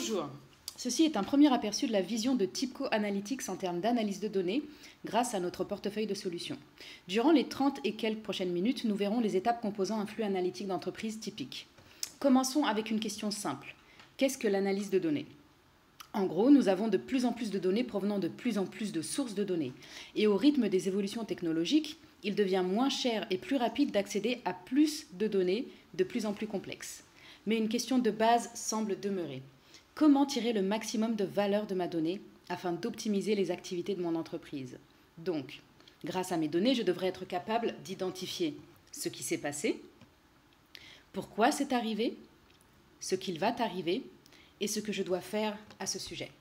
Bonjour, ceci est un premier aperçu de la vision de TIBCO Analytics en termes d'analyse de données grâce à notre portefeuille de solutions. Durant les 30 et quelques prochaines minutes, nous verrons les étapes composant un flux analytique d'entreprise typique. Commençons avec une question simple. Qu'est-ce que l'analyse de données ? En gros, nous avons de plus en plus de données provenant de plus en plus de sources de données. Et au rythme des évolutions technologiques, il devient moins cher et plus rapide d'accéder à plus de données de plus en plus complexes. Mais une question de base semble demeurer. Comment tirer le maximum de valeur de ma donnée afin d'optimiser les activités de mon entreprise ? Donc, grâce à mes données, je devrais être capable d'identifier ce qui s'est passé, pourquoi c'est arrivé, ce qu'il va arriver et ce que je dois faire à ce sujet.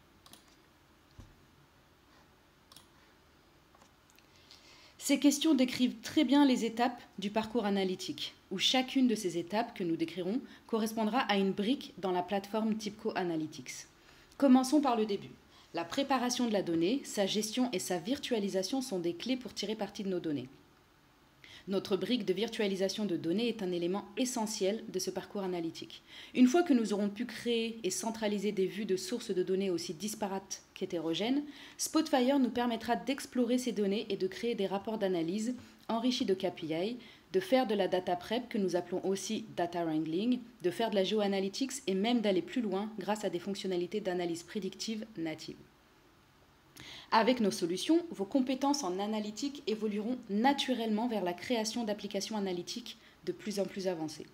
Ces questions décrivent très bien les étapes du parcours analytique, où chacune de ces étapes que nous décrirons correspondra à une brique dans la plateforme TIBCO Analytics. Commençons par le début. La préparation de la donnée, sa gestion et sa virtualisation sont des clés pour tirer parti de nos données. Notre brique de virtualisation de données est un élément essentiel de ce parcours analytique. Une fois que nous aurons pu créer et centraliser des vues de sources de données aussi disparates qu'hétérogènes, Spotfire nous permettra d'explorer ces données et de créer des rapports d'analyse enrichis de KPI, de faire de la data prep que nous appelons aussi data wrangling, de faire de la géoanalytics et même d'aller plus loin grâce à des fonctionnalités d'analyse prédictive natives. Avec nos solutions, vos compétences en analytique évolueront naturellement vers la création d'applications analytiques de plus en plus avancées.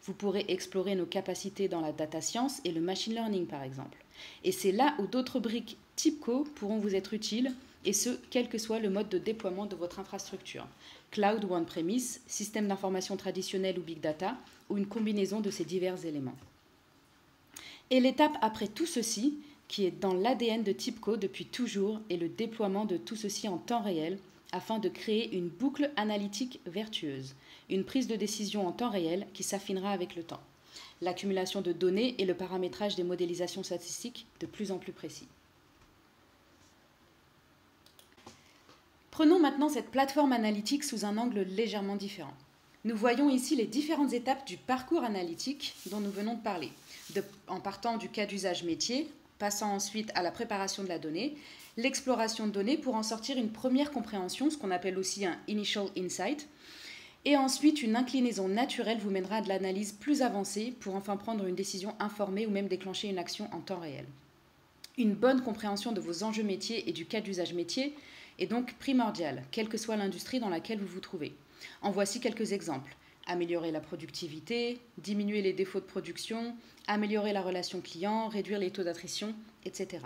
Vous pourrez explorer nos capacités dans la data science et le machine learning par exemple. Et c'est là où d'autres briques TIBCO pourront vous être utiles, et ce, quel que soit le mode de déploiement de votre infrastructure. Cloud ou on-premise, système d'information traditionnel ou big data, ou une combinaison de ces divers éléments. Et l'étape après tout ceci, qui est dans l'ADN de TIBCO depuis toujours, est le déploiement de tout ceci en temps réel afin de créer une boucle analytique vertueuse, une prise de décision en temps réel qui s'affinera avec le temps, l'accumulation de données et le paramétrage des modélisations statistiques de plus en plus précis. Prenons maintenant cette plateforme analytique sous un angle légèrement différent. Nous voyons ici les différentes étapes du parcours analytique dont nous venons de parler, en partant du cas d'usage métier, passant ensuite à la préparation de la donnée, l'exploration de données pour en sortir une première compréhension, ce qu'on appelle aussi un initial insight, et ensuite une inclinaison naturelle vous mènera à de l'analyse plus avancée pour enfin prendre une décision informée ou même déclencher une action en temps réel. Une bonne compréhension de vos enjeux métiers et du cas d'usage métier est donc primordiale, quelle que soit l'industrie dans laquelle vous vous trouvez. En voici quelques exemples. Améliorer la productivité, diminuer les défauts de production, améliorer la relation client, réduire les taux d'attrition, etc.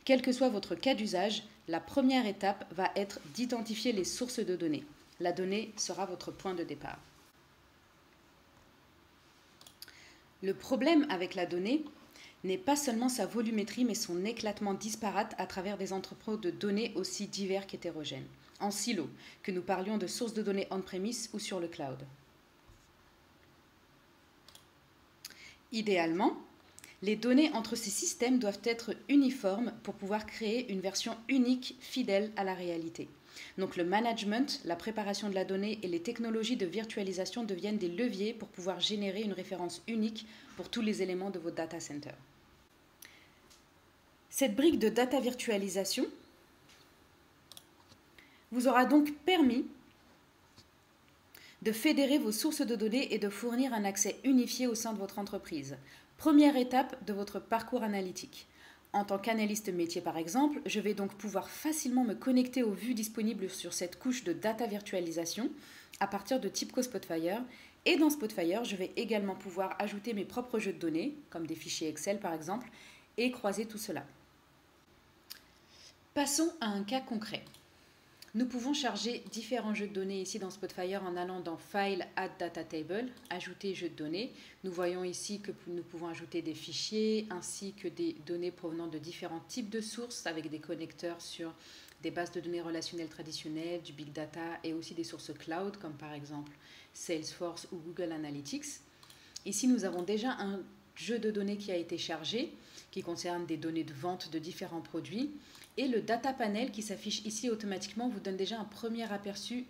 Quel que soit votre cas d'usage, la première étape va être d'identifier les sources de données. La donnée sera votre point de départ. Le problème avec la donnée n'est pas seulement sa volumétrie, mais son éclatement disparate à travers des entrepôts de données aussi divers qu'hétérogènes, en silo, que nous parlions de sources de données on-premise ou sur le cloud. Idéalement, les données entre ces systèmes doivent être uniformes pour pouvoir créer une version unique, fidèle à la réalité. Donc le management, la préparation de la donnée et les technologies de virtualisation deviennent des leviers pour pouvoir générer une référence unique pour tous les éléments de vos data centers. Cette brique de data virtualisation vous aura donc permis de fédérer vos sources de données et de fournir un accès unifié au sein de votre entreprise. Première étape de votre parcours analytique. En tant qu'analyste métier par exemple, je vais donc pouvoir facilement me connecter aux vues disponibles sur cette couche de data virtualisation à partir de TIBCO Spotfire. Et dans Spotfire, je vais également pouvoir ajouter mes propres jeux de données, comme des fichiers Excel par exemple, et croiser tout cela. Passons à un cas concret. Nous pouvons charger différents jeux de données ici dans Spotfire en allant dans File, Add Data Table, ajouter jeux de données. Nous voyons ici que nous pouvons ajouter des fichiers ainsi que des données provenant de différents types de sources avec des connecteurs sur des bases de données relationnelles traditionnelles, du big data et aussi des sources cloud comme par exemple Salesforce ou Google Analytics. Ici, nous avons déjà un jeu de données qui a été chargé, qui concerne des données de vente de différents produits. Et le data panel qui s'affiche ici automatiquement vous donne déjà un premier aperçu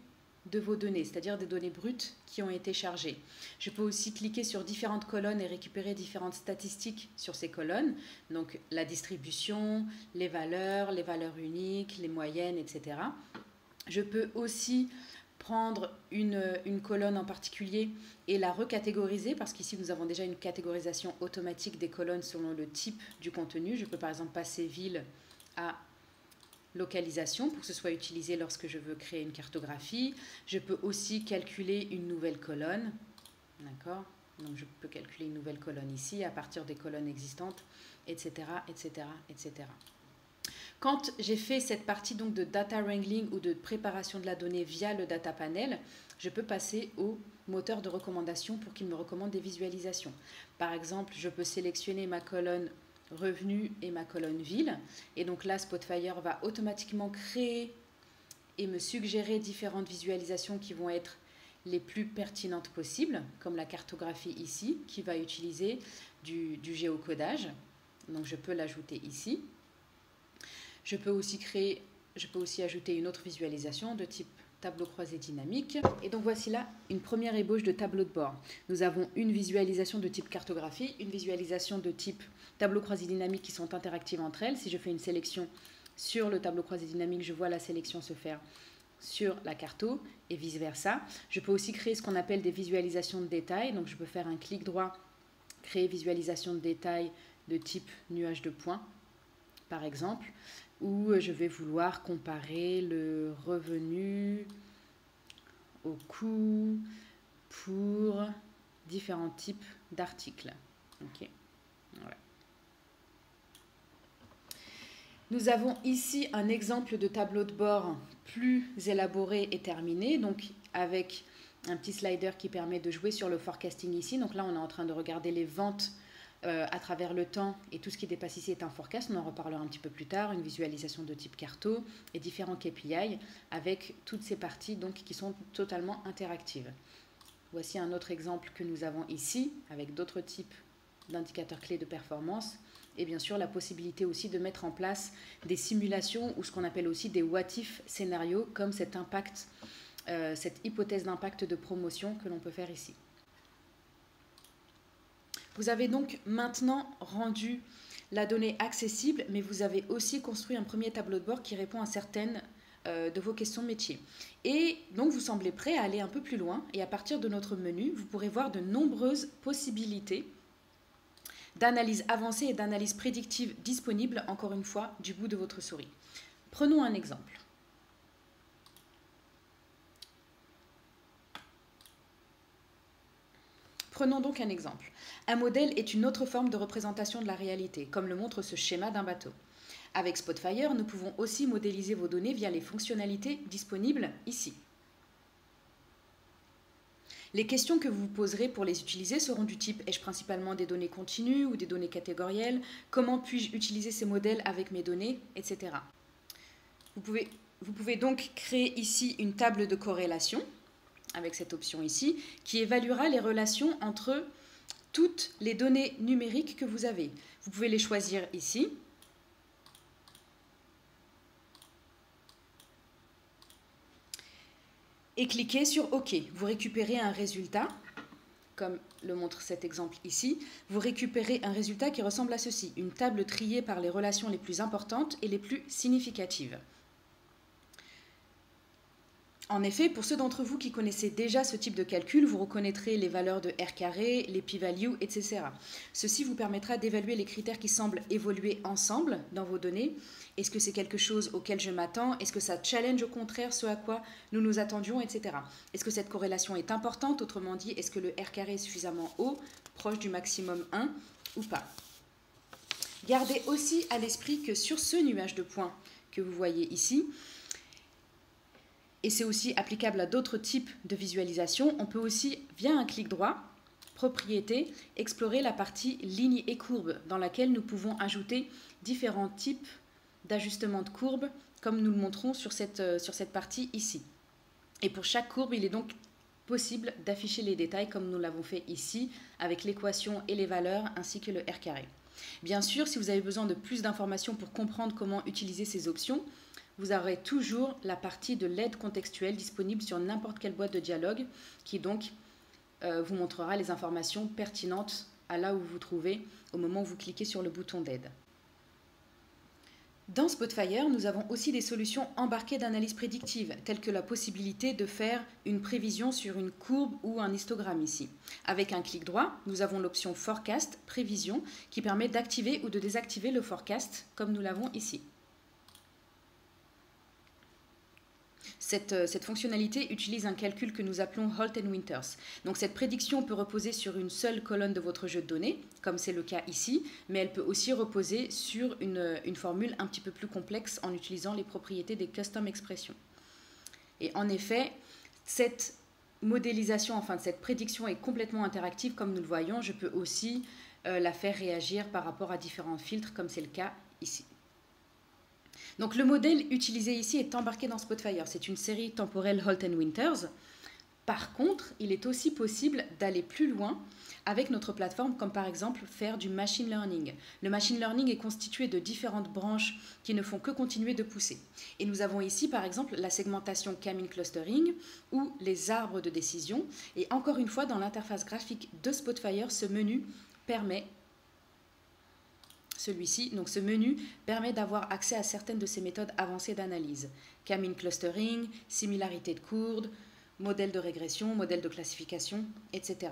de vos données, c'est-à-dire des données brutes qui ont été chargées. Je peux aussi cliquer sur différentes colonnes et récupérer différentes statistiques sur ces colonnes, donc la distribution, les valeurs uniques, les moyennes, etc. Je peux aussi prendre une colonne en particulier et la recatégoriser, parce qu'ici nous avons déjà une catégorisation automatique des colonnes selon le type du contenu. Je peux par exemple passer ville à localisation pour que ce soit utilisé lorsque je veux créer une cartographie. Je peux aussi calculer une nouvelle colonne. D'accord ? Donc je peux calculer une nouvelle colonne ici à partir des colonnes existantes, etc., etc., etc. Quand j'ai fait cette partie donc de data wrangling ou de préparation de la donnée via le data panel, je peux passer au moteur de recommandation pour qu'il me recommande des visualisations. Par exemple, je peux sélectionner ma colonne revenus et ma colonne ville. Et donc là, Spotfire va automatiquement créer et me suggérer différentes visualisations qui vont être les plus pertinentes possibles, comme la cartographie ici, qui va utiliser du géocodage. Donc je peux l'ajouter ici. Je peux aussi ajouter une autre visualisation de type tableau croisé dynamique. Et donc voici là une première ébauche de tableau de bord. Nous avons une visualisation de type cartographie, une visualisation de type tableau croisé dynamique qui sont interactives entre elles. Si je fais une sélection sur le tableau croisé dynamique, je vois la sélection se faire sur la carto et vice versa. Je peux aussi créer ce qu'on appelle des visualisations de détails. Donc je peux faire un clic droit, créer visualisation de détails de type nuage de points, par exemple, où je vais vouloir comparer le revenu au coût pour différents types d'articles. Okay. Voilà. Nous avons ici un exemple de tableau de bord plus élaboré et terminé, donc avec un petit slider qui permet de jouer sur le forecasting ici. Donc là, on est en train de regarder les ventes à travers le temps, et tout ce qui dépasse ici est un forecast. On en reparlera un petit peu plus tard, une visualisation de type carto et différents KPI avec toutes ces parties donc, qui sont totalement interactives. Voici un autre exemple que nous avons ici avec d'autres types d'indicateurs clés de performance et bien sûr la possibilité aussi de mettre en place des simulations ou ce qu'on appelle aussi des what-if scénarios comme cet impact, cette hypothèse d'impact de promotion que l'on peut faire ici. Vous avez donc maintenant rendu la donnée accessible, mais vous avez aussi construit un premier tableau de bord qui répond à certaines de vos questions métiers. Et donc vous semblez prêt à aller un peu plus loin, et à partir de notre menu, vous pourrez voir de nombreuses possibilités d'analyse avancée et d'analyse prédictive disponibles, encore une fois, du bout de votre souris. Prenons un exemple. Prenons donc un exemple. Un modèle est une autre forme de représentation de la réalité, comme le montre ce schéma d'un bateau. Avec Spotfire, nous pouvons aussi modéliser vos données via les fonctionnalités disponibles ici. Les questions que vous vous poserez pour les utiliser seront du type: ai-je principalement des données continues ou des données catégorielles? Comment puis-je utiliser ces modèles avec mes données, etc. Vous pouvez donc créer ici une table de corrélation avec cette option ici, qui évaluera les relations entre toutes les données numériques que vous avez. Vous pouvez les choisir ici. Et cliquez sur OK. Vous récupérez un résultat, comme le montre cet exemple ici. Vous récupérez un résultat qui ressemble à ceci, une table triée par les relations les plus importantes et les plus significatives. En effet, pour ceux d'entre vous qui connaissez déjà ce type de calcul, vous reconnaîtrez les valeurs de R carré, les p-values, etc. Ceci vous permettra d'évaluer les critères qui semblent évoluer ensemble dans vos données. Est-ce que c'est quelque chose auquel je m'attends? Est-ce que ça challenge au contraire ce à quoi nous nous attendions, etc. Est-ce que cette corrélation est importante? Autrement dit, est-ce que le R carré est suffisamment haut, proche du maximum 1 ou pas? Gardez aussi à l'esprit que sur ce nuage de points que vous voyez ici, et c'est aussi applicable à d'autres types de visualisation, on peut aussi, via un clic droit, propriété, explorer la partie lignes et courbes, dans laquelle nous pouvons ajouter différents types d'ajustements de courbes, comme nous le montrons sur cette partie ici. Et pour chaque courbe, il est donc possible d'afficher les détails, comme nous l'avons fait ici, avec l'équation et les valeurs, ainsi que le R carré. Bien sûr, si vous avez besoin de plus d'informations pour comprendre comment utiliser ces options, vous aurez toujours la partie de l'aide contextuelle disponible sur n'importe quelle boîte de dialogue qui donc vous montrera les informations pertinentes à là où vous vous trouvez au moment où vous cliquez sur le bouton d'aide. Dans Spotfire, nous avons aussi des solutions embarquées d'analyse prédictive, telles que la possibilité de faire une prévision sur une courbe ou un histogramme ici. Avec un clic droit, nous avons l'option Forecast, prévision, qui permet d'activer ou de désactiver le forecast, comme nous l'avons ici. Cette fonctionnalité utilise un calcul que nous appelons Holt and Winters. Donc cette prédiction peut reposer sur une seule colonne de votre jeu de données, comme c'est le cas ici, mais elle peut aussi reposer sur une formule un petit peu plus complexe en utilisant les propriétés des custom expressions. Et en effet, cette modélisation, enfin cette prédiction est complètement interactive comme nous le voyons. Je peux aussi la faire réagir par rapport à différents filtres, comme c'est le cas ici. Donc le modèle utilisé ici est embarqué dans Spotfire. C'est une série temporelle Holt and Winters. Par contre, il est aussi possible d'aller plus loin avec notre plateforme, comme par exemple faire du machine learning. Le machine learning est constitué de différentes branches qui ne font que continuer de pousser. Et nous avons ici par exemple la segmentation K-mean clustering ou les arbres de décision. Et encore une fois, dans l'interface graphique de Spotfire, ce menu permet donc ce menu permet d'avoir accès à certaines de ces méthodes avancées d'analyse. K-mean clustering, similarité de courbes, modèle de régression, modèle de classification, etc.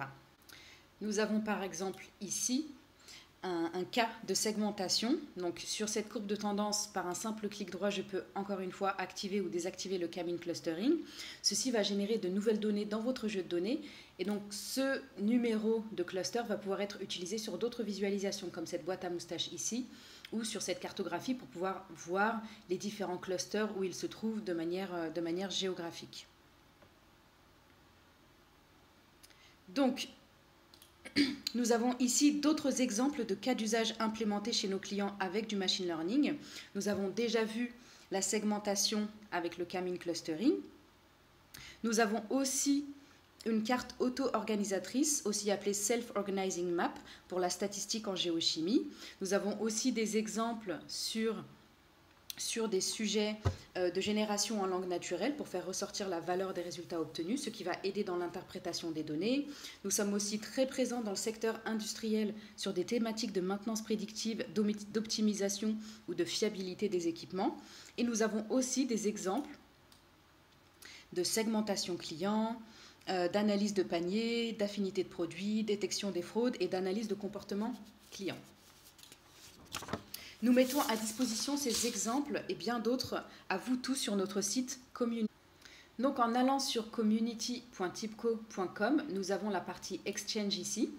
Nous avons par exemple ici un cas de segmentation. Donc sur cette courbe de tendance, par un simple clic droit, je peux encore une fois activer ou désactiver le K-mean clustering. Ceci va générer de nouvelles données dans votre jeu de données. Et donc ce numéro de cluster va pouvoir être utilisé sur d'autres visualisations, comme cette boîte à moustaches ici, ou sur cette cartographie pour pouvoir voir les différents clusters où ils se trouvent de manière géographique. Donc, nous avons ici d'autres exemples de cas d'usage implémentés chez nos clients avec du machine learning. Nous avons déjà vu la segmentation avec le K-mean clustering. Nous avons aussi une carte auto-organisatrice, aussi appelée Self-Organizing Map, pour la statistique en géochimie. Nous avons aussi des exemples sur des sujets de génération en langue naturelle pour faire ressortir la valeur des résultats obtenus, ce qui va aider dans l'interprétation des données. Nous sommes aussi très présents dans le secteur industriel sur des thématiques de maintenance prédictive, d'optimisation ou de fiabilité des équipements. Et nous avons aussi des exemples de segmentation client, d'analyse de panier, d'affinité de produits, détection des fraudes et d'analyse de comportement client. Nous mettons à disposition ces exemples et bien d'autres à vous tous sur notre site Community. Donc en allant sur community.tipco.com, nous avons la partie Exchange ici,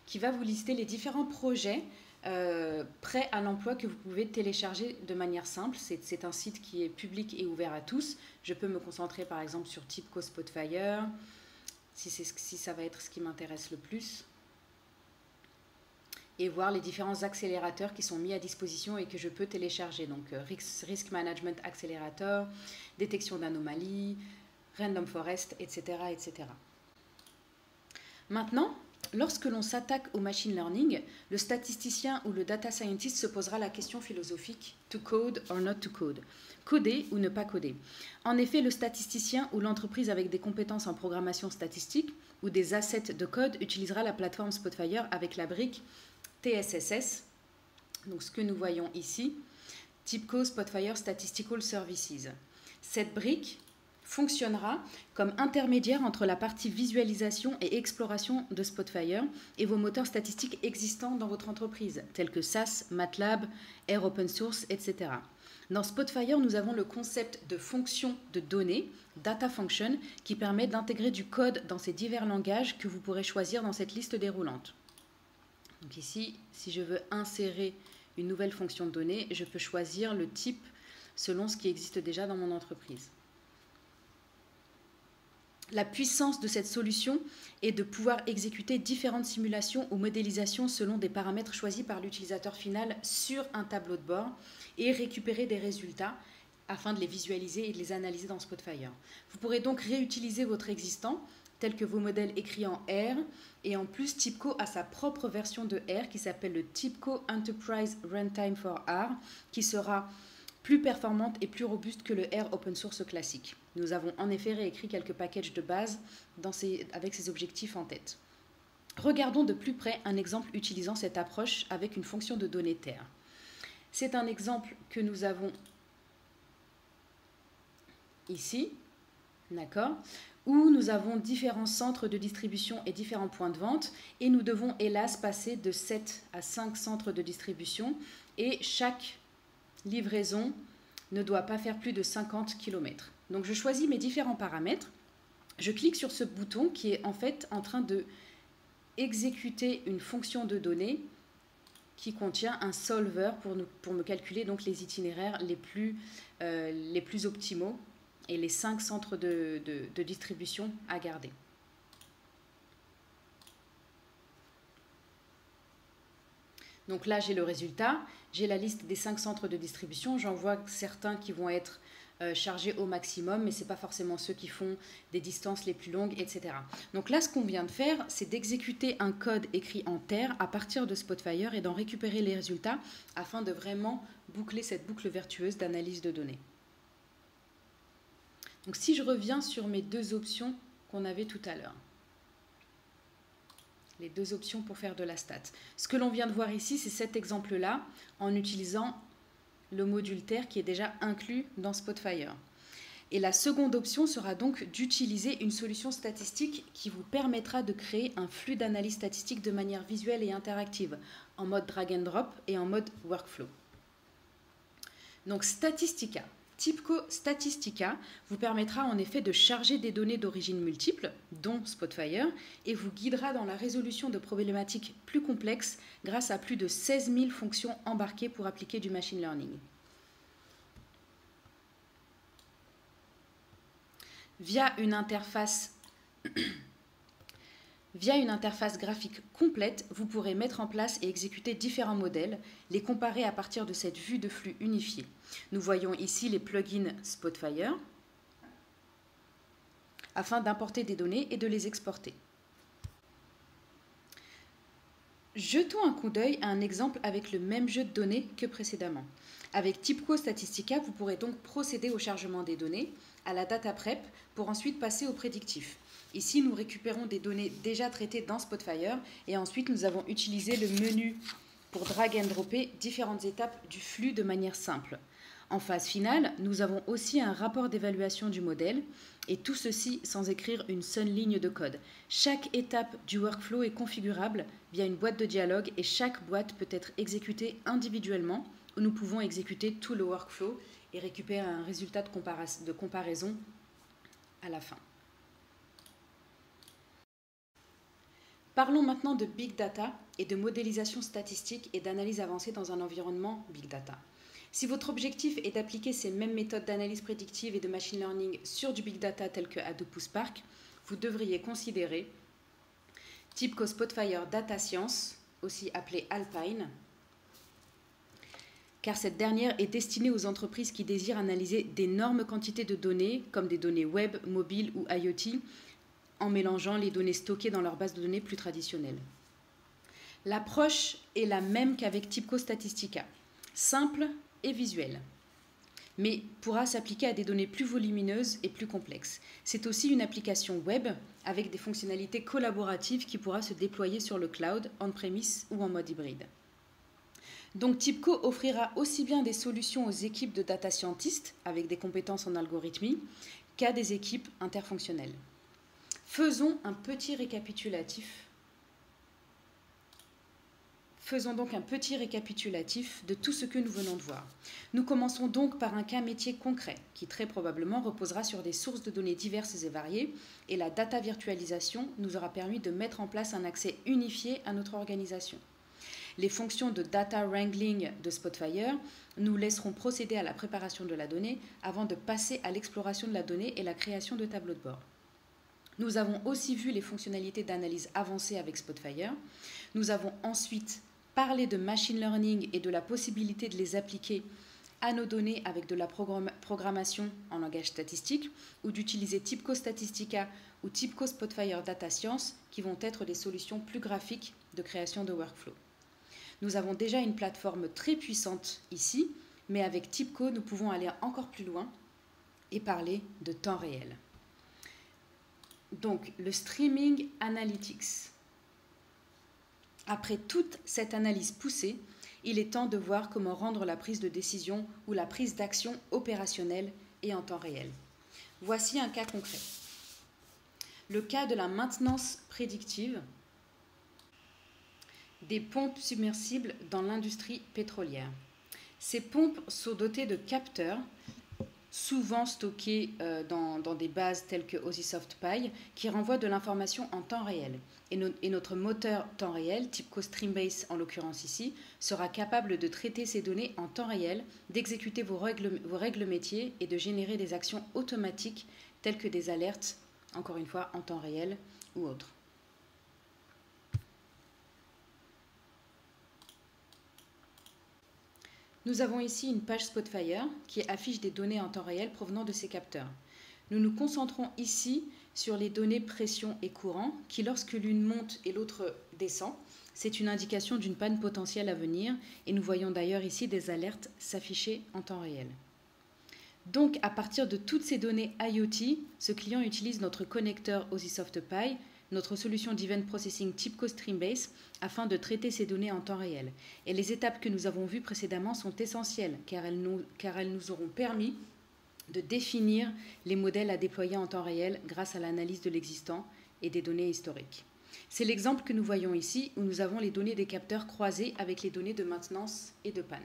qui va vous lister les différents projets prêts à l'emploi que vous pouvez télécharger de manière simple. C'est un site qui est public et ouvert à tous. Je peux me concentrer par exemple sur Tipco Spotfire, si ça va être ce qui m'intéresse le plus, et voir les différents accélérateurs qui sont mis à disposition et que je peux télécharger. Donc Risk Management Accelerator, détection d'anomalies, Random Forest, etc., etc. Maintenant, lorsque l'on s'attaque au machine learning, le statisticien ou le data scientist se posera la question philosophique « to code or not to code ?» Coder ou ne pas coder. En effet, le statisticien ou l'entreprise avec des compétences en programmation statistique ou des assets de code utilisera la plateforme Spotfire avec la brique TSSS, donc ce que nous voyons ici, Tipco Spotfire Statistical Services. Cette brique fonctionnera comme intermédiaire entre la partie visualisation et exploration de Spotfire et vos moteurs statistiques existants dans votre entreprise, tels que SAS, MATLAB, R Open Source, etc. Dans Spotfire, nous avons le concept de fonction de données, data function, qui permet d'intégrer du code dans ces divers langages que vous pourrez choisir dans cette liste déroulante. Donc ici, si je veux insérer une nouvelle fonction de données, je peux choisir le type selon ce qui existe déjà dans mon entreprise. La puissance de cette solution est de pouvoir exécuter différentes simulations ou modélisations selon des paramètres choisis par l'utilisateur final sur un tableau de bord et récupérer des résultats afin de les visualiser et de les analyser dans Spotfire. Vous pourrez donc réutiliser votre existant, tels que vos modèles écrits en R, et en plus Tipco a sa propre version de R qui s'appelle le Tipco Enterprise Runtime for R, qui sera plus performante et plus robuste que le R open source classique. Nous avons en effet réécrit quelques packages de base avec ces objectifs en tête. Regardons de plus près un exemple utilisant cette approche avec une fonction de données TER. C'est un exemple que nous avons ici, d'accord, où nous avons différents centres de distribution et différents points de vente, et nous devons hélas passer de 7 à 5 centres de distribution, et chaque livraison ne doit pas faire plus de 50 km. Donc je choisis mes différents paramètres, je clique sur ce bouton qui est en fait en train de exécuter une fonction de données qui contient un solver pour me calculer donc les itinéraires les plus optimaux et les 5 centres de distribution à garder. Donc là, j'ai le résultat, j'ai la liste des 5 centres de distribution, j'en vois certains qui vont être chargés au maximum, mais ce n'est pas forcément ceux qui font des distances les plus longues, etc. Donc là, ce qu'on vient de faire, c'est d'exécuter un code écrit en TER à partir de Spotfire et d'en récupérer les résultats afin de vraiment boucler cette boucle vertueuse d'analyse de données. Donc si je reviens sur mes deux options qu'on avait tout à l'heure, les deux options pour faire de la stat. Ce que l'on vient de voir ici, c'est cet exemple-là en utilisant le module TER qui est déjà inclus dans Spotfire. Et la seconde option sera donc d'utiliser une solution statistique qui vous permettra de créer un flux d'analyse statistique de manière visuelle et interactive, en mode drag and drop et en mode workflow. Donc Statistica. TIBCO Statistica vous permettra en effet de charger des données d'origine multiple, dont Spotfire, et vous guidera dans la résolution de problématiques plus complexes grâce à plus de 16 000 fonctions embarquées pour appliquer du machine learning. Via une interface graphique complète, vous pourrez mettre en place et exécuter différents modèles, les comparer à partir de cette vue de flux unifiée. Nous voyons ici les plugins Spotfire afin d'importer des données et de les exporter. Jetons un coup d'œil à un exemple avec le même jeu de données que précédemment. Avec TIBCO Statistica, vous pourrez donc procéder au chargement des données, à la data prep, pour ensuite passer au prédictif. Ici, nous récupérons des données déjà traitées dans Spotfire et ensuite nous avons utilisé le menu pour drag and dropper différentes étapes du flux de manière simple. En phase finale, nous avons aussi un rapport d'évaluation du modèle et tout ceci sans écrire une seule ligne de code. Chaque étape du workflow est configurable via une boîte de dialogue et chaque boîte peut être exécutée individuellement où nous pouvons exécuter tout le workflow et récupérer un résultat de comparaison à la fin. Parlons maintenant de Big Data et de modélisation statistique et d'analyse avancée dans un environnement Big Data. Si votre objectif est d'appliquer ces mêmes méthodes d'analyse prédictive et de machine learning sur du Big Data tel que Hadoop ou Spark, vous devriez considérer TIBCO Spotfire Data Science, aussi appelée Alpine, car cette dernière est destinée aux entreprises qui désirent analyser d'énormes quantités de données, comme des données web, mobiles ou IoT, en mélangeant les données stockées dans leur base de données plus traditionnelle. L'approche est la même qu'avec TIBCO Statistica, simple et visuelle, mais pourra s'appliquer à des données plus volumineuses et plus complexes. C'est aussi une application web avec des fonctionnalités collaboratives qui pourra se déployer sur le cloud, on-premise ou en mode hybride. Donc TIBCO offrira aussi bien des solutions aux équipes de data scientists avec des compétences en algorithmie qu'à des équipes interfonctionnelles. Faisons donc un petit récapitulatif de tout ce que nous venons de voir. Nous commençons donc par un cas métier concret qui très probablement reposera sur des sources de données diverses et variées et la data virtualisation nous aura permis de mettre en place un accès unifié à notre organisation. Les fonctions de data wrangling de Spotfire nous laisseront procéder à la préparation de la donnée avant de passer à l'exploration de la donnée et la création de tableaux de bord. Nous avons aussi vu les fonctionnalités d'analyse avancée avec Spotfire. Nous avons ensuite parlé de machine learning et de la possibilité de les appliquer à nos données avec de la programmation en langage statistique ou d'utiliser TIBCO Statistica ou TIBCO Spotfire Data Science qui vont être des solutions plus graphiques de création de workflow. Nous avons déjà une plateforme très puissante ici Mais avec TIBCO, nous pouvons aller encore plus loin et parler de temps réel. Donc, le streaming analytics. Après toute cette analyse poussée, il est temps de voir comment rendre la prise de décision ou la prise d'action opérationnelle et en temps réel. Voici un cas concret. Le cas de la maintenance prédictive des pompes submersibles dans l'industrie pétrolière. Ces pompes sont dotées de capteurs, souvent stockés dans des bases telles que OSIsoft-PI, qui renvoient de l'information en temps réel. Et notre moteur temps réel, TIBCO Streambase en l'occurrence ici, sera capable de traiter ces données en temps réel, d'exécuter vos règles métiers et de générer des actions automatiques telles que des alertes, encore une fois en temps réel ou autres. Nous avons ici une page Spotfire qui affiche des données en temps réel provenant de ces capteurs. Nous nous concentrons ici sur les données pression et courant qui, lorsque l'une monte et l'autre descend, c'est une indication d'une panne potentielle à venir et nous voyons d'ailleurs ici des alertes s'afficher en temps réel. Donc, à partir de toutes ces données IoT, ce client utilise notre connecteur OSIsoft-PI, notre solution d'Event Processing TIBCO Streambase, afin de traiter ces données en temps réel. Et les étapes que nous avons vues précédemment sont essentielles, car elles nous auront permis de définir les modèles à déployer en temps réel grâce à l'analyse de l'existant et des données historiques. C'est l'exemple que nous voyons ici, où nous avons les données des capteurs croisées avec les données de maintenance et de panne.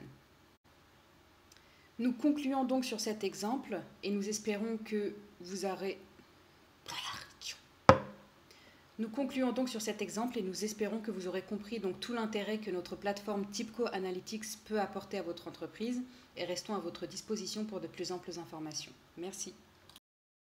Nous concluons donc sur cet exemple et nous espérons que vous aurez... Nous concluons donc sur cet exemple et nous espérons que vous aurez compris donc tout l'intérêt que notre plateforme TIBCO Analytics peut apporter à votre entreprise et restons à votre disposition pour de plus amples informations. Merci.